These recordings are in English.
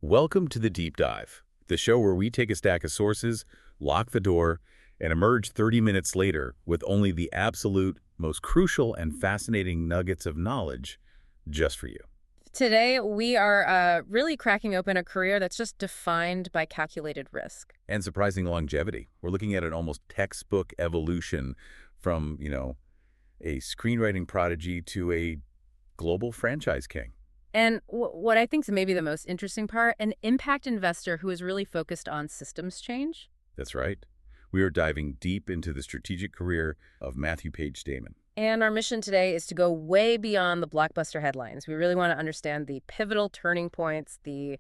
Welcome to the Deep Dive, the show where we take a stack of sources, lock the door, and emerge 30 minutes later with only the absolute most crucial and fascinating nuggets of knowledge just for you. Today, we are really cracking open a career that's just defined by calculated risk. And surprising longevity. We're looking at an almost textbook evolution from, a screenwriting prodigy to a global franchise king. And what I think is maybe the most interesting part, an impact investor who is really focused on systems change. That's right. We are diving deep into the strategic career of Matthew Page Damon. And our mission today is to go way beyond the blockbuster headlines. We really want to understand the pivotal turning points, the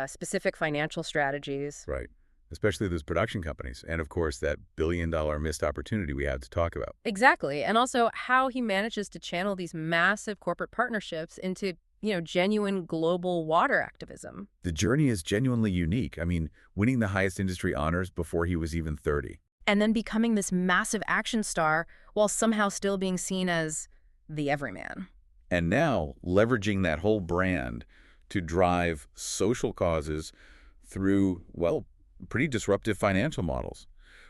specific financial strategies. Right. Especially those production companies. And, of course, that billion-dollar missed opportunity we had to talk about. Exactly. And also how he manages to channel these massive corporate partnerships into genuine global water activism. The journey is genuinely unique. I mean, winning the highest industry honors before he was even 30. And then becoming this massive action star while somehow still being seen as the everyman. And now leveraging that whole brand to drive social causes through, well, pretty disruptive financial models.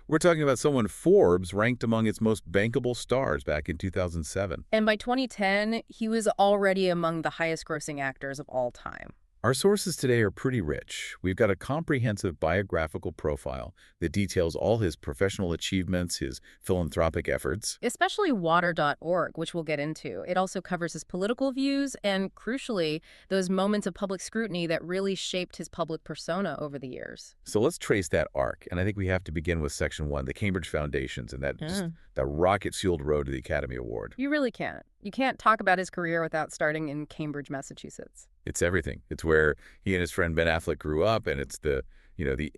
We're talking about someone Forbes ranked among its most bankable stars back in 2007. And by 2010, he was already among the highest grossing actors of all time. Our sources today are pretty rich. We've got a comprehensive biographical profile that details all his professional achievements, his philanthropic efforts. Especially water.org, which we'll get into. It also covers his political views and, crucially, those moments of public scrutiny that really shaped his public persona over the years. So let's trace that arc. And I think we have to begin with Section 1, the Cambridge Foundations, and that rocket-fueled road to the Academy Award. You really can't. You can't talk about his career without starting in Cambridge, Massachusetts. It's everything. It's where he and his friend Ben Affleck grew up, and it's the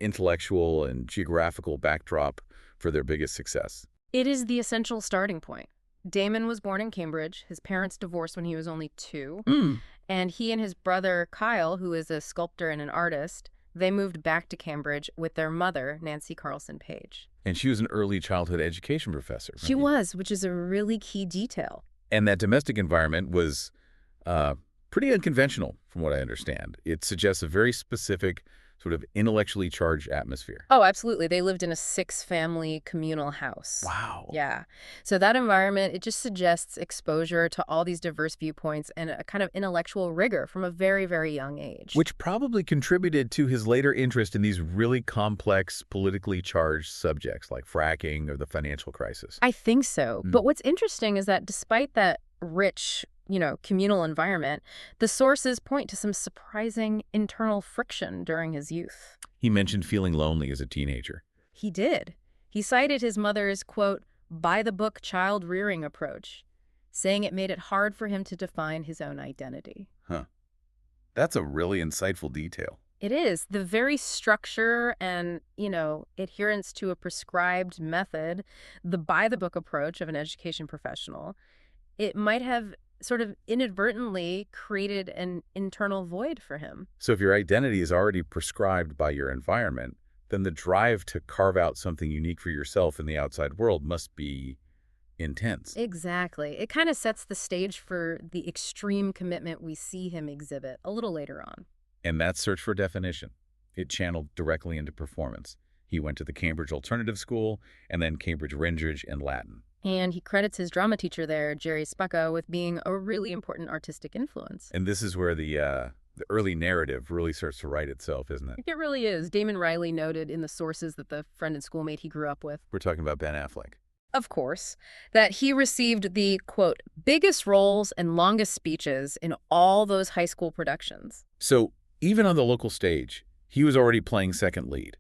intellectual and geographical backdrop for their biggest success. It is the essential starting point. Damon was born in Cambridge. His parents divorced when he was only 2. And he and his brother, Kyle, who is a sculptor and an artist, they moved back to Cambridge with their mother, Nancy Carlson Page. And she was an early childhood education professor. She was, which is a really key detail. And that domestic environment was pretty unconventional, from what I understand. It suggests a very specific, sort of intellectually charged atmosphere. Oh, absolutely. They lived in a 6-family communal house. Wow. Yeah. So that environment, it just suggests exposure to all these diverse viewpoints and a kind of intellectual rigor from a very, very young age. Which probably contributed to his later interest in these really complex, politically charged subjects like fracking or the financial crisis. I think so. But what's interesting is that despite that rich communal environment, the sources point to some surprising internal friction during his youth. He mentioned feeling lonely as a teenager. He did. He cited his mother's, quote, by-the-book child-rearing approach, saying it made it hard for him to define his own identity. Huh. That's a really insightful detail. It is. The very structure and, adherence to a prescribed method, the by-the-book approach of an education professional, it might have sort of inadvertently created an internal void for him. So if your identity is already prescribed by your environment, then the drive to carve out something unique for yourself in the outside world must be intense. Exactly. It kind of sets the stage for the extreme commitment we see him exhibit a little later on. And that search for definition, it channeled directly into performance. He went to the Cambridge Alternative School and then Cambridge Rindridge and Latin. And he credits his drama teacher there, Jerry Specco, with being a really important artistic influence. And this is where the early narrative really starts to write itself, isn't it? It really is. Damon Riley noted in the sources that the friend and schoolmate he grew up with, We're talking about Ben Affleck. of course, that he received the, quote, biggest roles and longest speeches in all those high school productions. So even on the local stage, he was already playing second lead.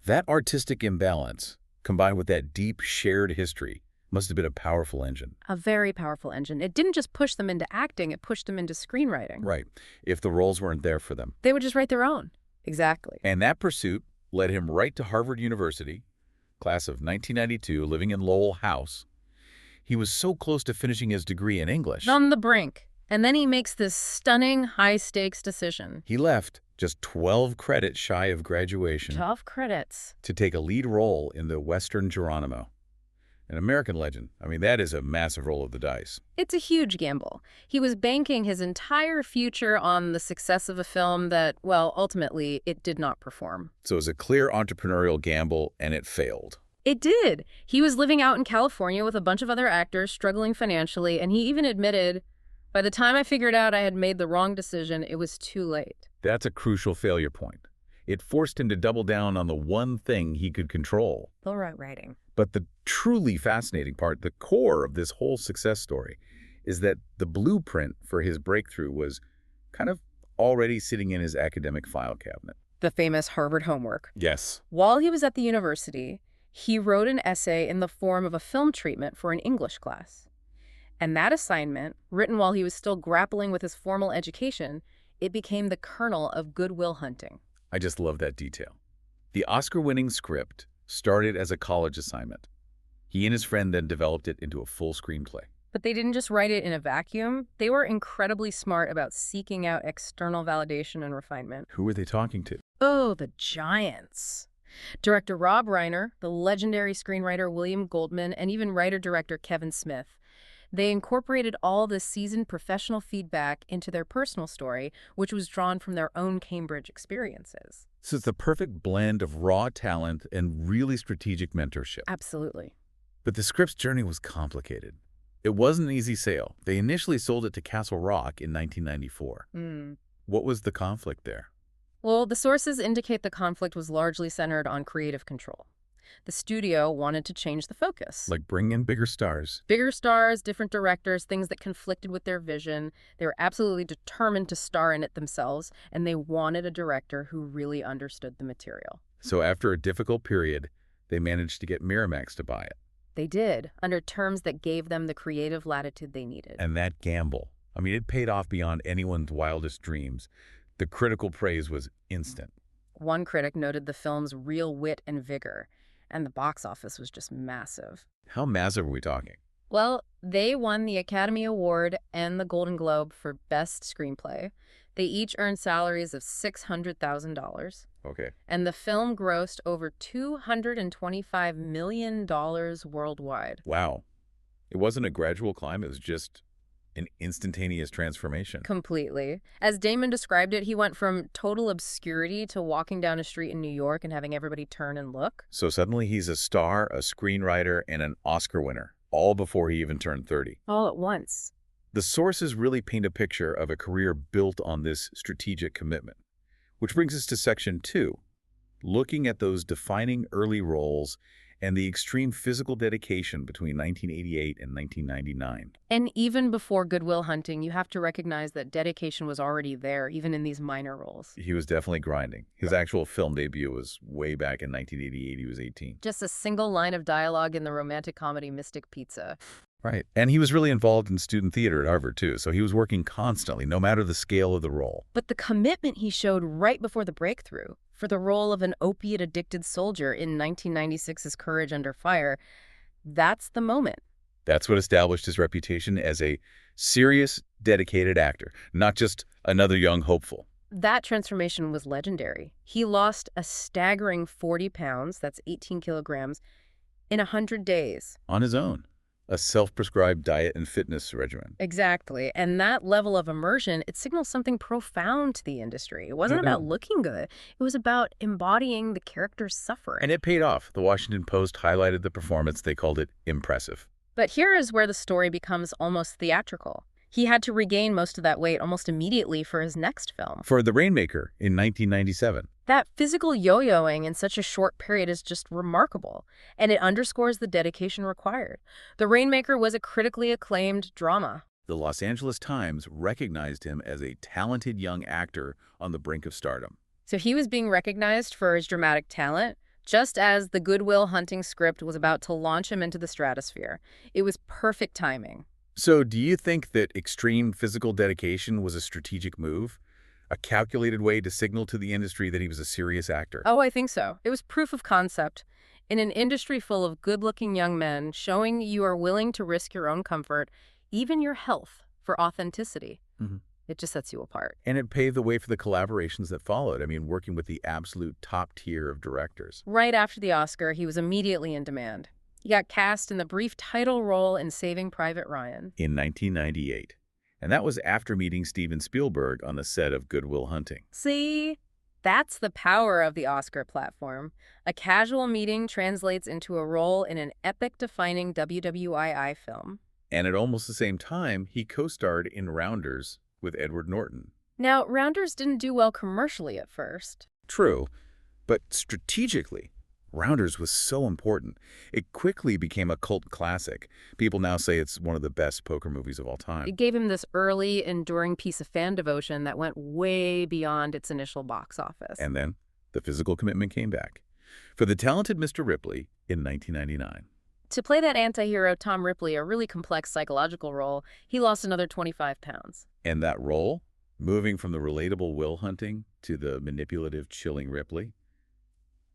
That artistic imbalance, combined with that deep shared history, must have been a powerful engine. A very powerful engine. It didn't just push them into acting, it pushed them into screenwriting. Right. If the roles weren't there for them. They would just write their own. Exactly. And that pursuit led him right to Harvard University, class of 1992, living in Lowell House. He was so close to finishing his degree in English. On the brink. And then he makes this stunning high-stakes decision. He left just 12 credits shy of graduation 12 credits. to take a lead role in the Western Geronimo. An American legend. I mean, that is a massive roll of the dice. It's a huge gamble. He was banking his entire future on the success of a film that, well, ultimately, it did not perform. So it was a clear entrepreneurial gamble, and it failed. It did. He was living out in California with a bunch of other actors struggling financially, and he even admitted, by the time I figured out I had made the wrong decision, it was too late. That's a crucial failure point. It forced him to double down on the one thing he could control. Full route writing. But the truly fascinating part, the core of this whole success story, is that the blueprint for his breakthrough was kind of already sitting in his academic file cabinet. The famous Harvard homework. Yes. While he was at the university, he wrote an essay in the form of a film treatment for an English class. And that assignment, written while he was still grappling with his formal education, it became the kernel of Good Will Hunting. I just love that detail. The Oscar-winning script started as a college assignment. He and his friend then developed it into a full screenplay. But they didn't just write it in a vacuum. They were incredibly smart about seeking out external validation and refinement. Who were they talking to? Oh, the giants. Director Rob Reiner, the legendary screenwriter William Goldman, and even writer-director Kevin Smith. They incorporated all this seasoned professional feedback into their personal story, which was drawn from their own Cambridge experiences. So it's the perfect blend of raw talent and really strategic mentorship. Absolutely. But the script's journey was complicated. It wasn't an easy sale. They initially sold it to Castle Rock in 1994. What was the conflict there? Well, the sources indicate the conflict was largely centered on creative control. The studio wanted to change the focus. Like bring in bigger stars. Bigger stars, different directors, things that conflicted with their vision. They were absolutely determined to star in it themselves, and they wanted a director who really understood the material. So after a difficult period, they managed to get Miramax to buy it. They did, under terms that gave them the creative latitude they needed. And that gamble, I mean, it paid off beyond anyone's wildest dreams. The critical praise was instant. One critic noted the film's real wit and vigor, and the box office was just massive. How massive are we talking? Well, they won the Academy Award and the Golden Globe for Best Screenplay. They each earned salaries of $600,000. Okay. And the film grossed over $225 million worldwide. Wow. It wasn't a gradual climb, it was just an instantaneous transformation. Completely. As Damon described it, he went from total obscurity to walking down a street in New York and having everybody turn and look. So suddenly he's a star, a screenwriter, and an Oscar winner, all before he even turned 30. All at once. The sources really paint a picture of a career built on this strategic commitment. Which brings us to Section 2, looking at those defining early roles and the extreme physical dedication between 1988 and 1999. And even before Good Will Hunting, you have to recognize that dedication was already there, even in these minor roles. He was definitely grinding. His actual film debut was way back in 1988. He was 18. Just a single line of dialogue in the romantic comedy Mystic Pizza. Right. And he was really involved in student theater at Harvard, too, so he was working constantly, no matter the scale of the role. But the commitment he showed right before the breakthrough, for the role of an opiate-addicted soldier in 1996's Courage Under Fire, that's the moment. That's what established his reputation as a serious, dedicated actor, not just another young hopeful. That transformation was legendary. He lost a staggering 40 pounds, that's 18 kilograms, in 100 days. On his own. A self-prescribed diet and fitness regimen. Exactly. And that level of immersion, it signals something profound to the industry. It wasn't about looking good. It was about embodying the character's suffering. And it paid off. The Washington Post highlighted the performance. They called it impressive. But here is where the story becomes almost theatrical. He had to regain most of that weight almost immediately for his next film. For The Rainmaker in 1997. That physical yo-yoing in such a short period is just remarkable, and it underscores the dedication required. The Rainmaker was a critically acclaimed drama. The Los Angeles Times recognized him as a talented young actor on the brink of stardom. So he was being recognized for his dramatic talent, just as the Good Will Hunting script was about to launch him into the stratosphere. It was perfect timing. So do you think that extreme physical dedication was a strategic move? A calculated way to signal to the industry that he was a serious actor? Oh, I think so. It was proof of concept. In an industry full of good-looking young men, showing you are willing to risk your own comfort, even your health, for authenticity. It just sets you apart. And it paved the way for the collaborations that followed. I mean, working with the absolute top tier of directors. Right after the Oscar, he was immediately in demand. He got cast in the brief title role in Saving Private Ryan. in 1998. And that was after meeting Steven Spielberg on the set of Good Will Hunting. See? That's the power of the Oscar platform. A casual meeting translates into a role in an epic-defining WWII film. And at almost the same time, he co-starred in Rounders with Edward Norton. Now, Rounders didn't do well commercially at first. True, but strategically, Rounders was so important. It quickly became a cult classic. People now say it's one of the best poker movies of all time. It gave him this early, enduring piece of fan devotion that went way beyond its initial box office. And then the physical commitment came back for the talented Mr. Ripley in 1999. To play that anti-hero Tom Ripley, a really complex psychological role, he lost another 25 pounds. And that role, moving from the relatable Will Hunting to the manipulative, chilling Ripley,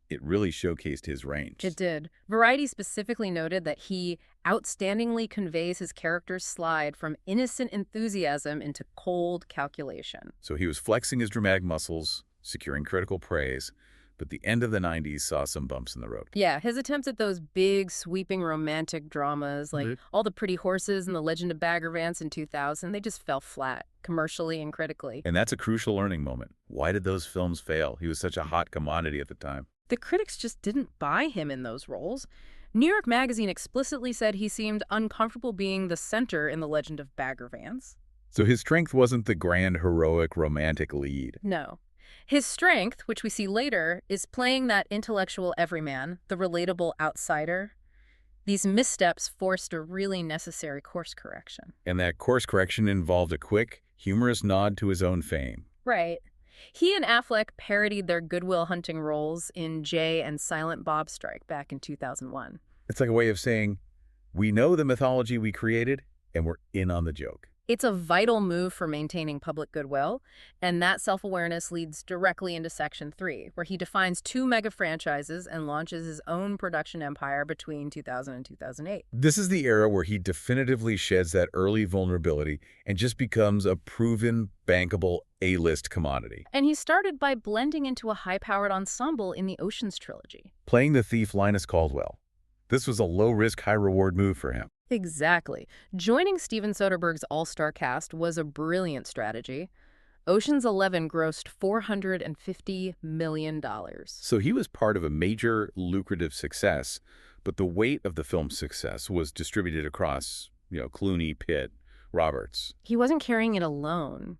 it really showcased his range. It did. Variety specifically noted that he outstandingly conveys his character's slide from innocent enthusiasm into cold calculation. So he was flexing his dramatic muscles, securing critical praise, but the end of the 90s saw some bumps in the road. Yeah, his attempts at those big, sweeping romantic dramas, like All the Pretty Horses and The Legend of Bagger Vance in 2000, they just fell flat, commercially and critically. And that's a crucial learning moment. Why did those films fail? He was such a hot commodity at the time. The critics just didn't buy him in those roles. New York Magazine explicitly said he seemed uncomfortable being the center in The Legend of Bagger Vance. So his strength wasn't the grand, heroic, romantic lead. No. His strength, which we see later, is playing that intellectual everyman, the relatable outsider. These missteps forced a really necessary course correction. And that course correction involved a quick, humorous nod to his own fame. Right. He and Affleck parodied their Good Will Hunting roles in Jay and Silent Bob Strike back in 2001. It's like a way of saying, we know the mythology we created, and we're in on the joke. It's a vital move for maintaining public goodwill, and that self-awareness leads directly into Section 3, where he defines two mega franchises and launches his own production empire between 2000 and 2008. This is the era where he definitively sheds that early vulnerability and just becomes a proven, bankable A-list commodity. And he started by blending into a high-powered ensemble in the Ocean's trilogy. Playing the thief Linus Caldwell. This was a low-risk, high-reward move for him. Exactly. Joining Steven Soderbergh's all-star cast was a brilliant strategy. Ocean's 11 grossed $450 million. So he was part of a major, lucrative success, but the weight of the film's success was distributed across, Clooney, Pitt, Roberts. He wasn't carrying it alone,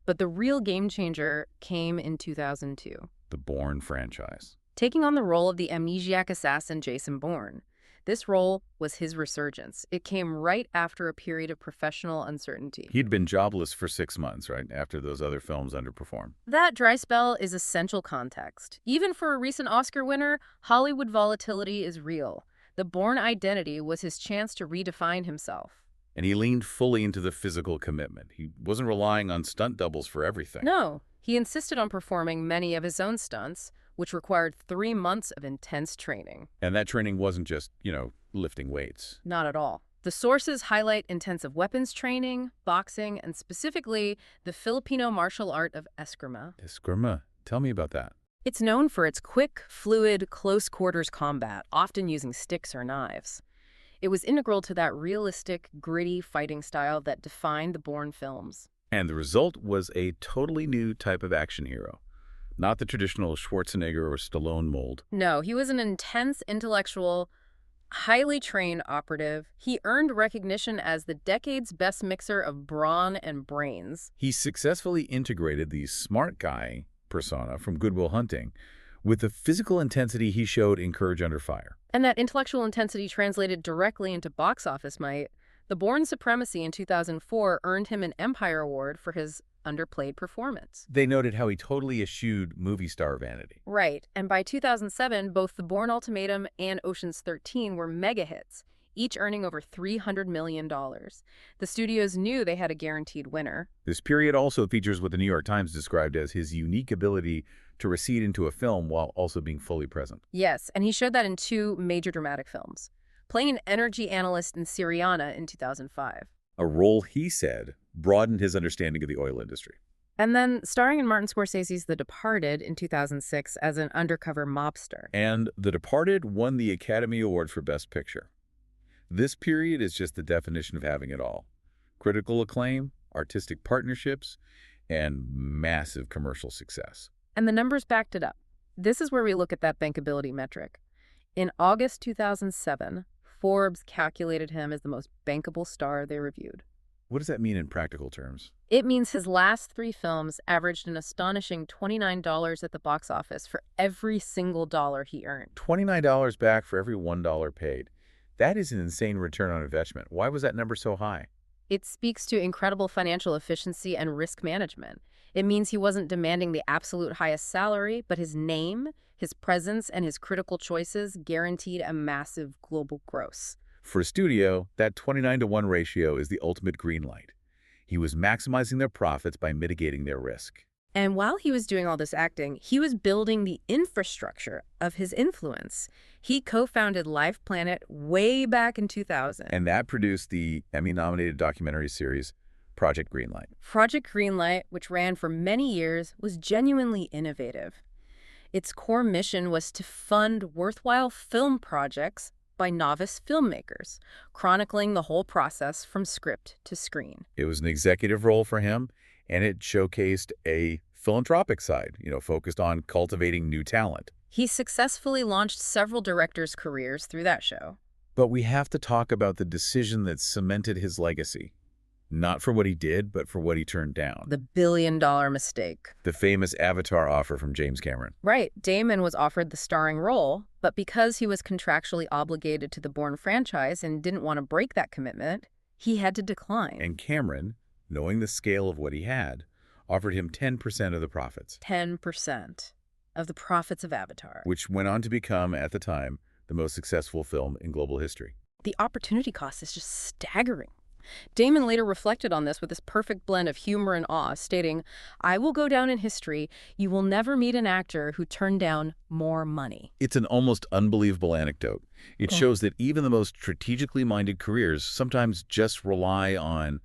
but the real game changer came in 2002. The Bourne franchise. Taking on the role of the amnesiac assassin Jason Bourne. This role was his resurgence. It came right after a period of professional uncertainty. He'd been jobless for 6 months, right, after those other films underperformed. That dry spell is essential context. Even for a recent Oscar winner, Hollywood volatility is real. The Bourne identity was his chance to redefine himself. And he leaned fully into the physical commitment. He wasn't relying on stunt doubles for everything. No, he insisted on performing many of his own stunts, which required 3 months of intense training. And that training wasn't just, lifting weights. Not at all. The sources highlight intensive weapons training, boxing, and specifically the Filipino martial art of eskrima. Eskrima? Tell me about that. It's known for its quick, fluid, close-quarters combat, often using sticks or knives. It was integral to that realistic, gritty fighting style that defined the Bourne films. And the result was a totally new type of action hero. Not the traditional Schwarzenegger or Stallone mold. No, he was an intense, intellectual, highly trained operative. He earned recognition as the decade's best mixer of brawn and brains. He successfully integrated the smart guy persona from Good Will Hunting with the physical intensity he showed in Courage Under Fire. And that intellectual intensity translated directly into box office might. The Bourne supremacy in 2004 earned him an Empire Award for his underplayed performance. They noted how he totally eschewed movie star vanity. Right, and by 2007, both The Bourne Ultimatum and Ocean's 13 were mega hits, each earning over $300 million. The studios knew they had a guaranteed winner. This period also features what the New York Times described as his unique ability to recede into a film while also being fully present. Yes, and he showed that in 2 major dramatic films, playing an energy analyst in Syriana in 2005. A role, he said, broadened his understanding of the oil industry. And then starring in Martin Scorsese's The Departed in 2006 as an undercover mobster. And The Departed won the Academy Award for Best Picture. This period is just the definition of having it all. Critical acclaim, artistic partnerships, and massive commercial success. And the numbers backed it up. This is where we look at that bankability metric. In August 2007, Forbes calculated him as the most bankable star they reviewed. What does that mean in practical terms? It means his last 3 films averaged an astonishing $29 at the box office for every single dollar he earned. $29 back for every $1 paid. That is an insane return on investment. Why was that number so high? It speaks to incredible financial efficiency and risk management. It means he wasn't demanding the absolute highest salary, but his name, his presence, and his critical choices guaranteed a massive global gross. For a studio, that 29-to-1 ratio is the ultimate green light. He was maximizing their profits by mitigating their risk. And while he was doing all this acting, he was building the infrastructure of his influence. He co-founded Life Planet way back in 2000. And that produced the Emmy-nominated documentary series, Project Greenlight. Project Greenlight, which ran for many years, was genuinely innovative. Its core mission was to fund worthwhile film projects by novice filmmakers, chronicling the whole process from script to screen. It was an executive role for him, and it showcased a philanthropic side, focused on cultivating new talent. He successfully launched several directors' careers through that show. But we have to talk about the decision that cemented his legacy. Not for what he did, but for what he turned down. The billion-dollar mistake. The famous Avatar offer from James Cameron. Right. Damon was offered the starring role, but because he was contractually obligated to the Bourne franchise and didn't want to break that commitment, he had to decline. And Cameron, knowing the scale of what he had, offered him 10% of the profits. 10% of the profits of Avatar. Which went on to become, at the time, the most successful film in global history. The opportunity cost is just staggering. Damon later reflected on this with this perfect blend of humor and awe, stating, "I will go down in history. You will never meet an actor who turned down more money." It's an almost unbelievable anecdote. It shows that even the most strategically minded careers sometimes just rely on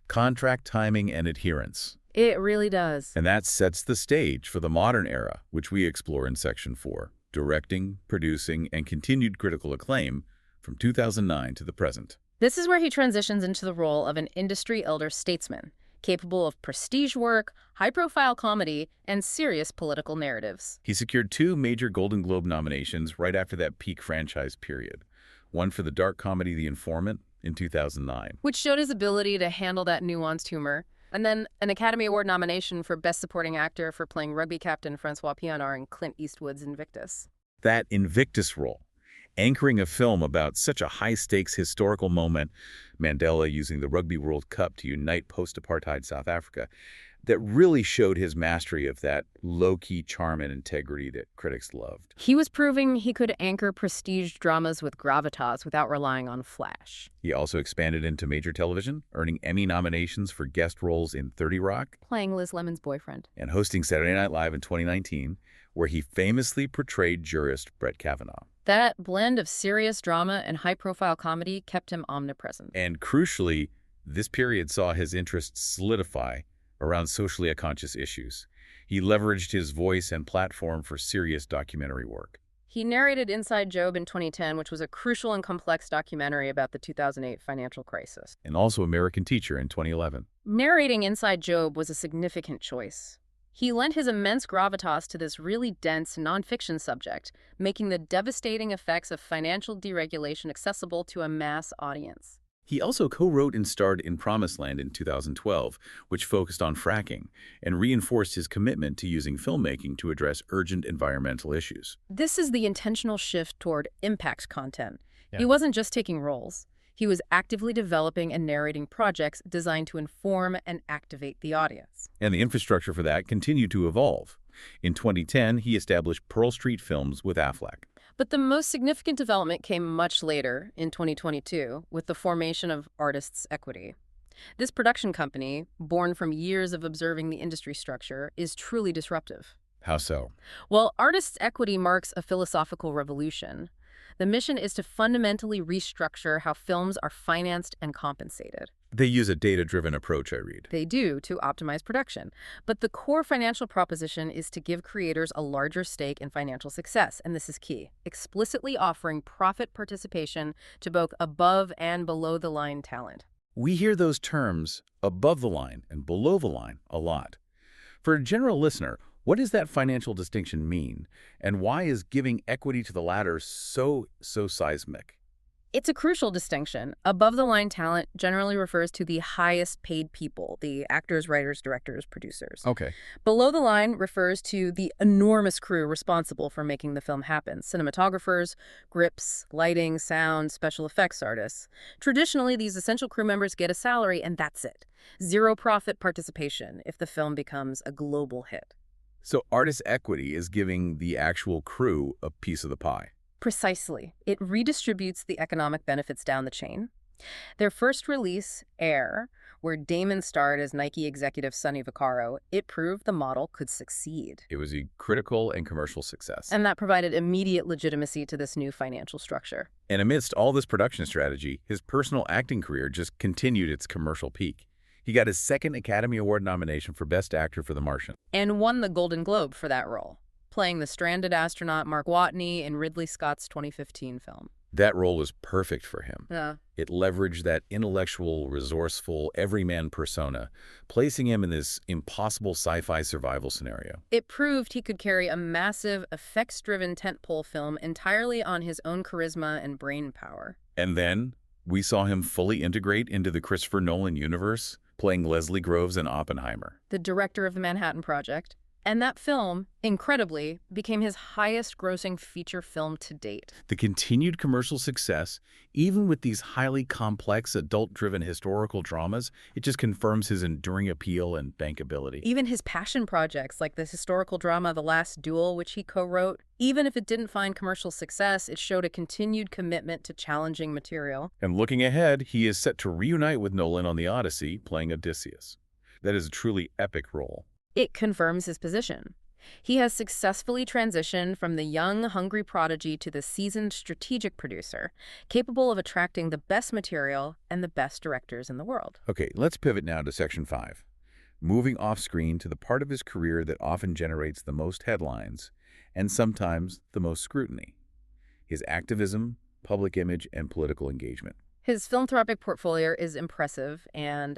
contract timing and adherence. It really does. And that sets the stage for the modern era, which we explore in Section 4, directing, producing, and continued critical acclaim from 2009 to the present. This is where he transitions into the role of an industry elder statesman, capable of prestige work, high-profile comedy, and serious political narratives. He secured 2 major Golden Globe nominations right after that peak franchise period. One for the dark comedy The Informant in 2009. Which showed his ability to handle that nuanced humor. And then an Academy Award nomination for Best Supporting Actor for playing rugby captain Francois Pienaar in Clint Eastwood's Invictus. That Invictus role, anchoring a film about such a high-stakes historical moment, Mandela using the Rugby World Cup to unite post-apartheid South Africa, that really showed his mastery of that low-key charm and integrity that critics loved. He was proving he could anchor prestige dramas with gravitas without relying on flash. He also expanded into major television, earning Emmy nominations for guest roles in 30 Rock, playing Liz Lemon's boyfriend, and hosting Saturday Night Live in 2019, where he famously portrayed jurist Brett Kavanaugh. That blend of serious drama and high-profile comedy kept him omnipresent. And crucially, this period saw his interests solidify around socially conscious issues. He leveraged his voice and platform for serious documentary work. He narrated Inside Job in 2010, which was a crucial and complex documentary about the 2008 financial crisis. And also American Teacher in 2011. Narrating Inside Job was a significant choice. He lent his immense gravitas to this really dense nonfiction subject, making the devastating effects of financial deregulation accessible to a mass audience. He also co-wrote and starred in Promised Land in 2012, which focused on fracking and reinforced his commitment to using filmmaking to address urgent environmental issues. This is the intentional shift toward impact content. Yeah. He wasn't just taking roles. He was actively developing and narrating projects designed to inform and activate the audience. And the infrastructure for that continued to evolve. In 2010, he established Pearl Street Films with Affleck. But the most significant development came much later, in 2022, with the formation of Artists' Equity. This production company, born from years of observing the industry structure, is truly disruptive. How so? Well, Artists' Equity marks a philosophical revolution. The mission is to fundamentally restructure how films are financed and compensated. They use a data-driven approach, I read. They do, to optimize production. But the core financial proposition is to give creators a larger stake in financial success, and this is key, explicitly offering profit participation to both above and below the line talent. We hear those terms, above the line and below the line, a lot. For a general listener, what does that financial distinction mean, and why is giving equity to the latter so seismic? It's a crucial distinction. Above-the-line talent generally refers to the highest-paid people, the actors, writers, directors, producers. Okay. Below the line refers to the enormous crew responsible for making the film happen. Cinematographers, grips, lighting, sound, special effects artists. Traditionally, these essential crew members get a salary, and that's it. Zero profit participation if the film becomes a global hit. So artist equity is giving the actual crew a piece of the pie. Precisely. It redistributes the economic benefits down the chain. Their first release, Air, where Damon starred as Nike executive Sonny Vaccaro, it proved the model could succeed. It was a critical and commercial success. And that provided immediate legitimacy to this new financial structure. And amidst all this production strategy, his personal acting career just continued its commercial peak. He got his second Academy Award nomination for Best Actor for The Martian. And won the Golden Globe for that role, playing the stranded astronaut Mark Watney in Ridley Scott's 2015 film. That role was perfect for him. Yeah. It leveraged that intellectual, resourceful, everyman persona, placing him in this impossible sci-fi survival scenario. It proved he could carry a massive, effects-driven tentpole film entirely on his own charisma and brain power. And then we saw him fully integrate into the Christopher Nolan universe, playing Leslie Groves in Oppenheimer, the director of the Manhattan Project. And that film, incredibly, became his highest-grossing feature film to date. The continued commercial success, even with these highly complex, adult-driven historical dramas, it just confirms his enduring appeal and bankability. Even his passion projects, like the historical drama The Last Duel, which he co-wrote, even if it didn't find commercial success, it showed a continued commitment to challenging material. And looking ahead, he is set to reunite with Nolan on The Odyssey, playing Odysseus. That is a truly epic role. It confirms his position. He has successfully transitioned from the young, hungry prodigy to the seasoned strategic producer, capable of attracting the best material and the best directors in the world. Okay, let's pivot now to Section 5. Moving off-screen to the part of his career that often generates the most headlines and sometimes the most scrutiny. His activism, public image, and political engagement. His philanthropic portfolio is impressive, and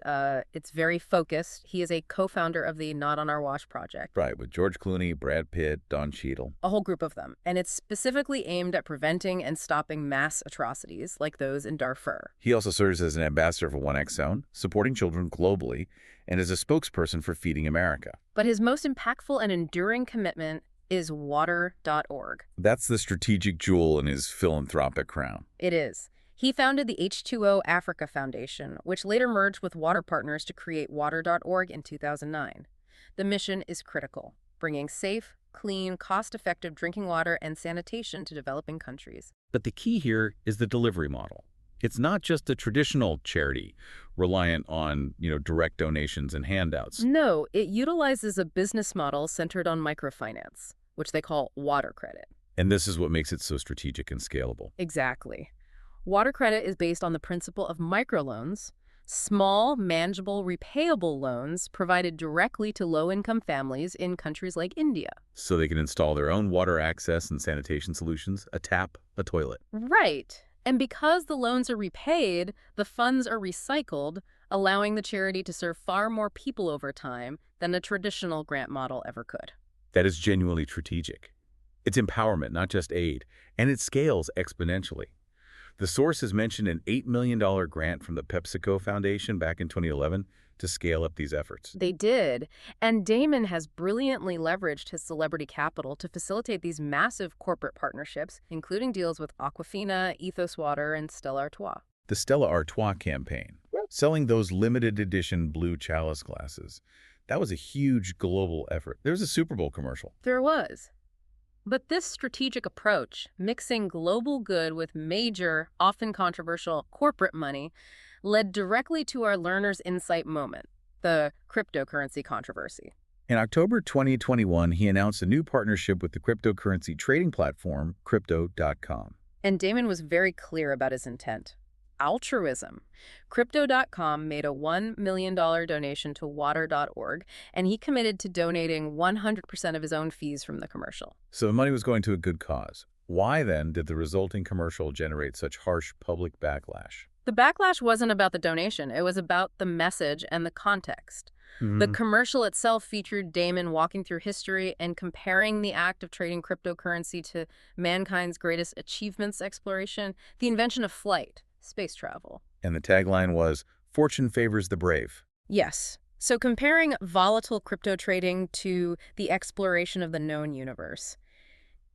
it's very focused. He is a co-founder of the Not On Our Watch project. Right, with George Clooney, Brad Pitt, Don Cheadle. A whole group of them. And it's specifically aimed at preventing and stopping mass atrocities like those in Darfur. He also serves as an ambassador for 1X Zone, supporting children globally, and is a spokesperson for Feeding America. But his most impactful and enduring commitment is water.org. That's the strategic jewel in his philanthropic crown. It is. He founded the H2O Africa Foundation, which later merged with Water Partners to create water.org in 2009. The mission is critical, bringing safe, clean, cost-effective drinking water and sanitation to developing countries. But the key here is the delivery model. It's not just a traditional charity reliant on, direct donations and handouts. No, it utilizes a business model centered on microfinance, which they call water credit. And this is what makes it so strategic and scalable. Exactly. Water credit is based on the principle of microloans, small, manageable, repayable loans provided directly to low-income families in countries like India. So they can install their own water access and sanitation solutions, a tap, a toilet. Right. And because the loans are repaid, the funds are recycled, allowing the charity to serve far more people over time than a traditional grant model ever could. That is genuinely strategic. It's empowerment, not just aid, and it scales exponentially. The source has mentioned an $8 million grant from the PepsiCo Foundation back in 2011 to scale up these efforts. They did. And Damon has brilliantly leveraged his celebrity capital to facilitate these massive corporate partnerships, including deals with Aquafina, Ethos Water, and Stella Artois. The Stella Artois campaign, selling those limited edition blue chalice glasses, that was a huge global effort. There was a Super Bowl commercial. There was. But this strategic approach, mixing global good with major, often controversial, corporate money, led directly to our learner's insight moment, the cryptocurrency controversy. In October 2021, he announced a new partnership with the cryptocurrency trading platform, Crypto.com. And Damon was very clear about his intent. altruism. Crypto.com made a $1 million donation to water.org, and he committed to donating 100% of his own fees from the commercial. So the money was going to a good cause. Why, then, did the resulting commercial generate such harsh public backlash? The backlash wasn't about the donation. It was about the message and the context. The commercial itself featured Damon walking through history and comparing the act of trading cryptocurrency to mankind's greatest achievements exploration, the invention of flight, space travel. And the tagline was, "Fortune favors the brave." Yes. So comparing volatile crypto trading to the exploration of the known universe,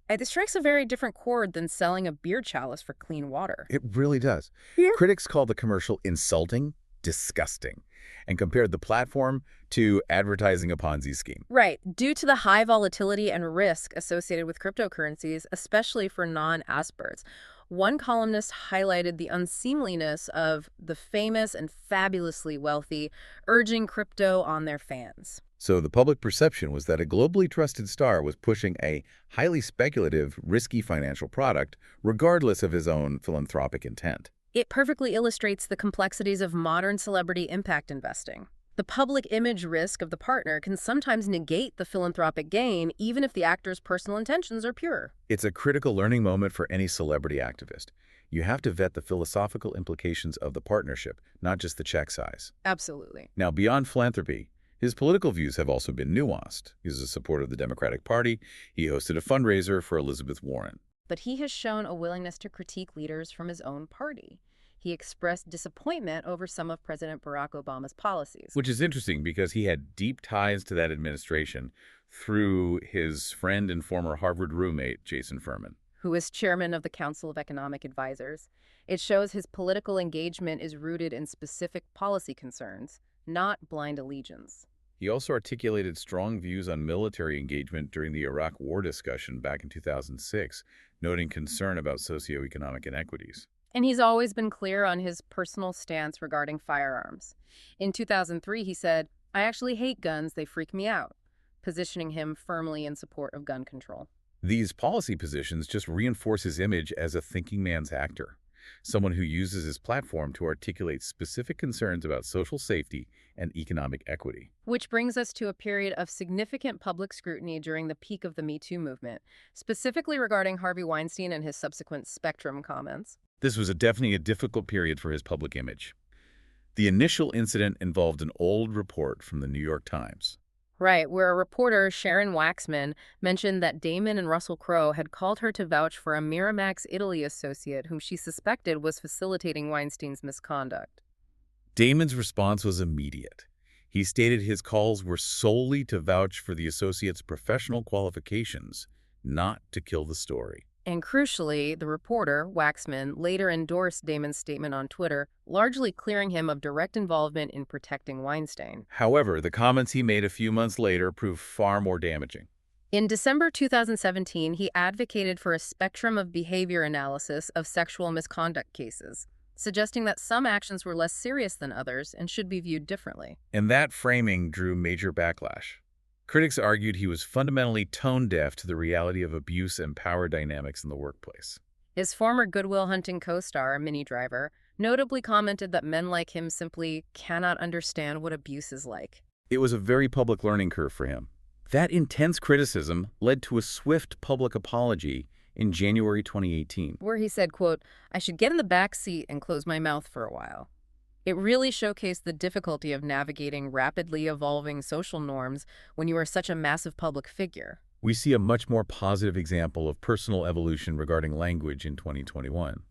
it strikes a very different chord than selling a beer chalice for clean water. It really does. Yeah. Critics called the commercial insulting, disgusting, and compared the platform to advertising a Ponzi scheme. Right. Due to the high volatility and risk associated with cryptocurrencies, especially for non-experts, one columnist highlighted the unseemliness of the famous and fabulously wealthy urging crypto on their fans. So the public perception was that a globally trusted star was pushing a highly speculative, risky financial product, regardless of his own philanthropic intent. It perfectly illustrates the complexities of modern celebrity impact investing. The public image risk of the partner can sometimes negate the philanthropic gain, even if the actor's personal intentions are pure. It's a critical learning moment for any celebrity activist. You have to vet the philosophical implications of the partnership, not just the check size. Absolutely. Now, beyond philanthropy, his political views have also been nuanced. He's a supporter of the Democratic Party. He hosted a fundraiser for Elizabeth Warren. But he has shown a willingness to critique leaders from his own party. He expressed disappointment over some of President Barack Obama's policies. Which is interesting because he had deep ties to that administration through his friend and former Harvard roommate, Jason Furman, who is chairman of the Council of Economic Advisors. It shows his political engagement is rooted in specific policy concerns, not blind allegiance. He also articulated strong views on military engagement during the Iraq War discussion back in 2006, noting concern about socioeconomic inequities. And he's always been clear on his personal stance regarding firearms. In 2003, he said, "I actually hate guns, they freak me out," positioning him firmly in support of gun control. These policy positions just reinforce his image as a thinking man's actor, someone who uses his platform to articulate specific concerns about social safety and economic equity. Which brings us to a period of significant public scrutiny during the peak of the Me Too movement, specifically regarding Harvey Weinstein and his subsequent Spectrum comments. This was definitely a difficult period for his public image. The initial incident involved an old report from the New York Times. Right, where a reporter, Sharon Waxman, mentioned that Damon and Russell Crowe had called her to vouch for a Miramax Italy associate whom she suspected was facilitating Weinstein's misconduct. Damon's response was immediate. He stated his calls were solely to vouch for the associate's professional qualifications, not to kill the story. And crucially, the reporter, Waxman, later endorsed Damon's statement on Twitter, largely clearing him of direct involvement in protecting Weinstein. However, the comments he made a few months later proved far more damaging. In December 2017, he advocated for a spectrum of behavior analysis of sexual misconduct cases, suggesting that some actions were less serious than others and should be viewed differently. And that framing drew major backlash. Critics argued he was fundamentally tone-deaf to the reality of abuse and power dynamics in the workplace. His former Good Will Hunting co-star, Minnie Driver, notably commented that men like him simply cannot understand what abuse is like. It was a very public learning curve for him. That intense criticism led to a swift public apology in January 2018. Where he said, quote, "I should get in the back seat and close my mouth for a while." It really showcased the difficulty of navigating rapidly evolving social norms when you are such a massive public figure. We see a much more positive example of personal evolution regarding language in 2021,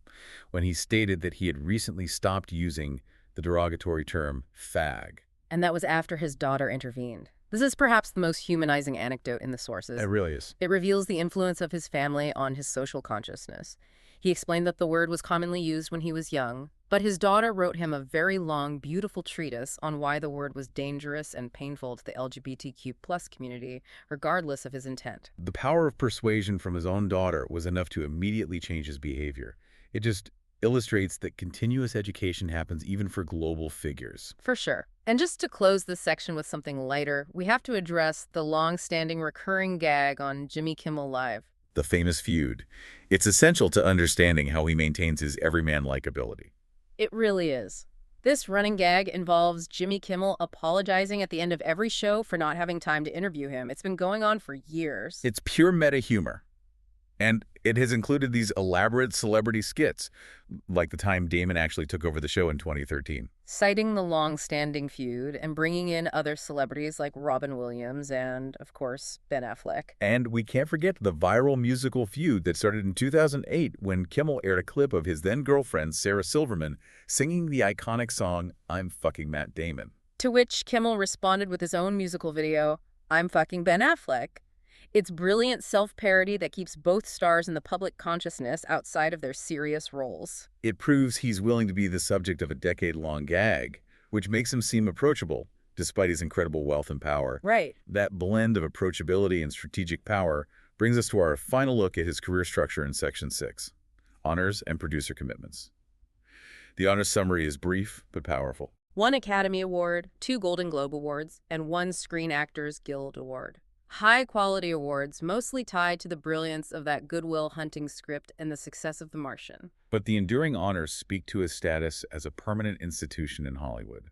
when he stated that he had recently stopped using the derogatory term fag. And that was after his daughter intervened. This is perhaps the most humanizing anecdote in the sources. It really is. It reveals the influence of his family on his social consciousness. He explained that the word was commonly used when he was young, but his daughter wrote him a very long, beautiful treatise on why the word was dangerous and painful to the LGBTQ+ community, regardless of his intent. The power of persuasion from his own daughter was enough to immediately change his behavior. It just illustrates that continuous education happens even for global figures. For sure. And just to close this section with something lighter, we have to address the long-standing recurring gag on Jimmy Kimmel Live. The famous feud. It's essential to understanding how he maintains his everyman likability. It really is. This running gag involves Jimmy Kimmel apologizing at the end of every show for not having time to interview him. It's been going on for years. It's pure meta humor. And it has included these elaborate celebrity skits, like the time Damon actually took over the show in 2013. Citing the long-standing feud and bringing in other celebrities like Robin Williams and, of course, Ben Affleck. And we can't forget the viral musical feud that started in 2008 when Kimmel aired a clip of his then-girlfriend, Sarah Silverman, singing the iconic song, I'm Fucking Matt Damon. To which Kimmel responded with his own musical video, I'm Fucking Ben Affleck. It's brilliant self-parody that keeps both stars in the public consciousness outside of their serious roles. It proves he's willing to be the subject of a decade-long gag, which makes him seem approachable, despite his incredible wealth and power. Right. That blend of approachability and strategic power brings us to our final look at his career structure in Section 6, honors and producer commitments. The honors summary is brief but powerful. 1 Academy Award, 2 Golden Globe Awards, and 1 Screen Actors Guild Award. High-quality awards, mostly tied to the brilliance of that Good Will Hunting script and the success of The Martian. But the enduring honors speak to his status as a permanent institution in Hollywood.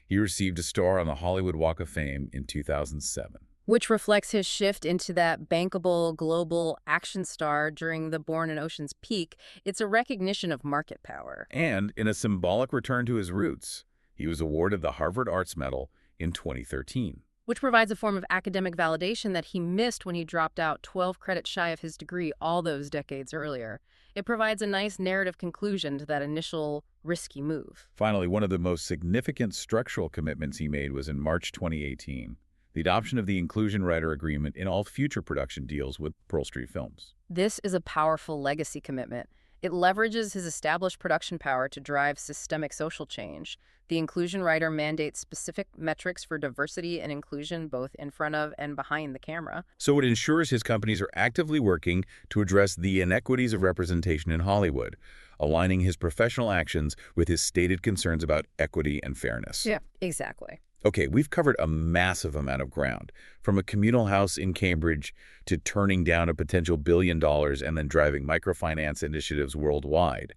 He received a star on the Hollywood Walk of Fame in 2007. Which reflects his shift into that bankable global action star during the Bourne and Ocean's peak. It's a recognition of market power. And in a symbolic return to his roots, he was awarded the Harvard Arts Medal in 2013. Which provides a form of academic validation that he missed when he dropped out 12 credits shy of his degree all those decades earlier. It provides a nice narrative conclusion to that initial risky move. Finally, one of the most significant structural commitments he made was in March 2018, the adoption of the inclusion rider agreement in all future production deals with Pearl Street Films. This is a powerful legacy commitment. It leverages his established production power to drive systemic social change. The inclusion rider mandates specific metrics for diversity and inclusion both in front of and behind the camera. So it ensures his companies are actively working to address the inequities of representation in Hollywood, aligning his professional actions with his stated concerns about equity and fairness. Yeah, exactly. Okay, we've covered a massive amount of ground, from a communal house in Cambridge to turning down a potential $1 billion and then driving microfinance initiatives worldwide.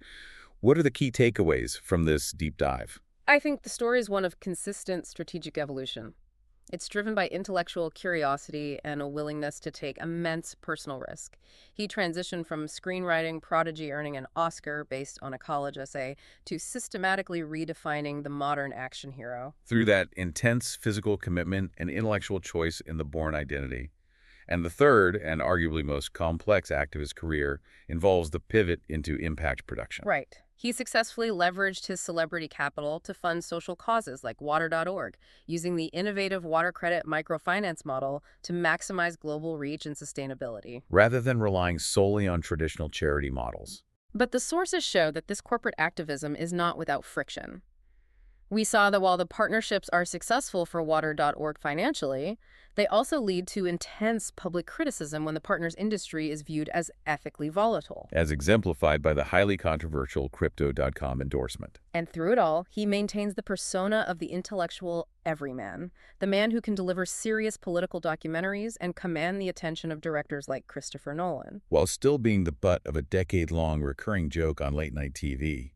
What are the key takeaways from this deep dive? I think the story is one of consistent strategic evolution. It's driven by intellectual curiosity and a willingness to take immense personal risk. He transitioned from screenwriting prodigy earning an Oscar based on a college essay to systematically redefining the modern action hero. Through that intense physical commitment and intellectual choice in the Bourne identity. And the third, and arguably most complex act of his career, involves the pivot into impact production. Right. He successfully leveraged his celebrity capital to fund social causes like water.org, using the innovative water credit microfinance model to maximize global reach and sustainability, rather than relying solely on traditional charity models. But the sources show that this corporate activism is not without friction. We saw that while the partnerships are successful for water.org financially, they also lead to intense public criticism when the partner's industry is viewed as ethically volatile. As exemplified by the highly controversial Crypto.com endorsement. And through it all, he maintains the persona of the intellectual everyman, the man who can deliver serious political documentaries and command the attention of directors like Christopher Nolan. While still being the butt of a decade-long recurring joke on late-night TV,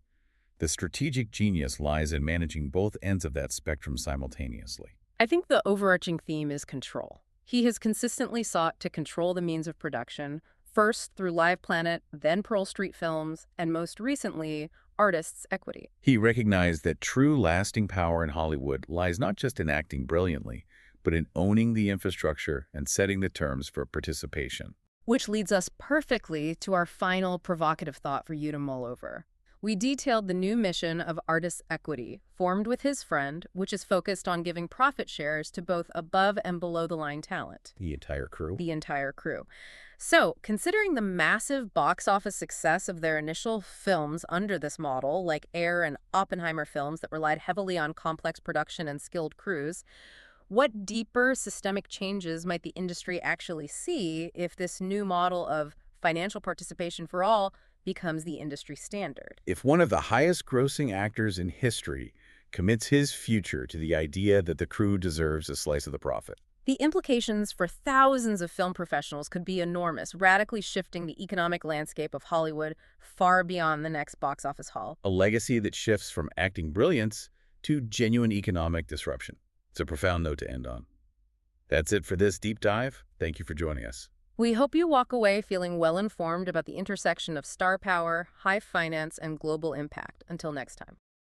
the strategic genius lies in managing both ends of that spectrum simultaneously. I think the overarching theme is control. He has consistently sought to control the means of production, first through Live Planet, then Pearl Street Films, and most recently, artists' equity. He recognized that true lasting power in Hollywood lies not just in acting brilliantly, but in owning the infrastructure and setting the terms for participation. Which leads us perfectly to our final provocative thought for you to mull over. We detailed the new mission of Artists' Equity, formed with his friend, which is focused on giving profit shares to both above and below the line talent. The entire crew? The entire crew. So, considering the massive box office success of their initial films under this model, like Air and Oppenheimer films that relied heavily on complex production and skilled crews, what deeper systemic changes might the industry actually see if this new model of financial participation for all becomes the industry standard? If one of the highest-grossing actors in history commits his future to the idea that the crew deserves a slice of the profit. The implications for thousands of film professionals could be enormous, radically shifting the economic landscape of Hollywood far beyond the next box office haul. A legacy that shifts from acting brilliance to genuine economic disruption. It's a profound note to end on. That's it for this deep dive. Thank you for joining us. We hope you walk away feeling well informed about the intersection of star power, high finance, and global impact. Until next time.